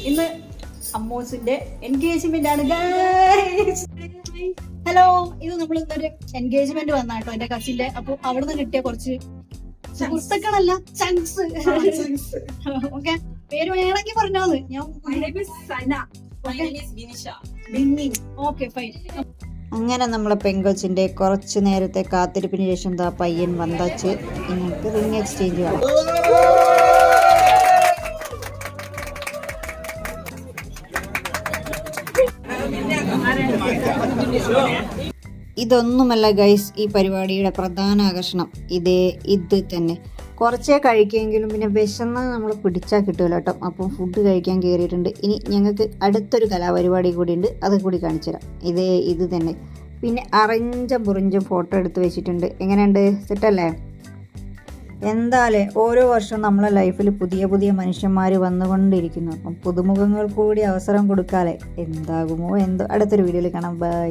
ഇന്ന് അമ്മൂസിന്റെ എൻഗേജ്മെന്റ് ആണ് guys. Hello, ഇത് നമ്മൾ ഇന്നൊരു എൻഗേജ്മെന്റ് വന്നാട്ടോ എന്റെ കസിന്റെ. അപ്പൊ അവിടെ നിന്ന് കിട്ടിയ കുറച്ച് സുഹൃത്തുക്കളല്ല, ചങ്സ്. ഓക്കെ, പേര് വേണമെങ്കിൽ പറഞ്ഞോന്ന്. അങ്ങനെ നമ്മളെ പെങ്കൊച്ചിന്റെ കുറച്ചു നേരത്തെ കാത്തിരിപ്പിന് ശേഷം ദാ പയ്യൻ വന്നച്ച് നിങ്ങൾക്ക് റിംഗ് എക്സ്ചേഞ്ച് കാണാം. ഇതൊന്നുമല്ല ഗൈസ്, ഈ പരിപാടിയുടെ പ്രധാന ആകർഷണം ഇത് തന്നെ. കുറച്ചേ കഴിക്കുമെങ്കിലും പിന്നെ വിശന്ന് നമ്മൾ പിടിച്ചാൽ കിട്ടുമല്ലോ കേട്ടോ. അപ്പം ഫുഡ് കഴിക്കാൻ കയറിയിട്ടുണ്ട്. ഇനി ഞങ്ങൾക്ക് അടുത്തൊരു കലാപരിപാടി കൂടി ഉണ്ട്, അത് കൂടി കാണിച്ചു തരാം. ഇത് തന്നെ. പിന്നെ അറഞ്ചും പുറിഞ്ചും ഫോട്ടോ എടുത്ത് വെച്ചിട്ടുണ്ട്. എങ്ങനെയുണ്ട്? സെറ്റല്ലേ? എന്തായാലും ഓരോ വർഷവും നമ്മളെ ലൈഫിൽ പുതിയ പുതിയ മനുഷ്യന്മാർ വന്നുകൊണ്ടിരിക്കുന്നു. അപ്പം പുതുമുഖങ്ങൾ കൂടി അവസരം കൊടുക്കാതെ എന്താകുമോ എന്തോ. അടുത്തൊരു വീഡിയോയിൽ കാണാം. ബൈ.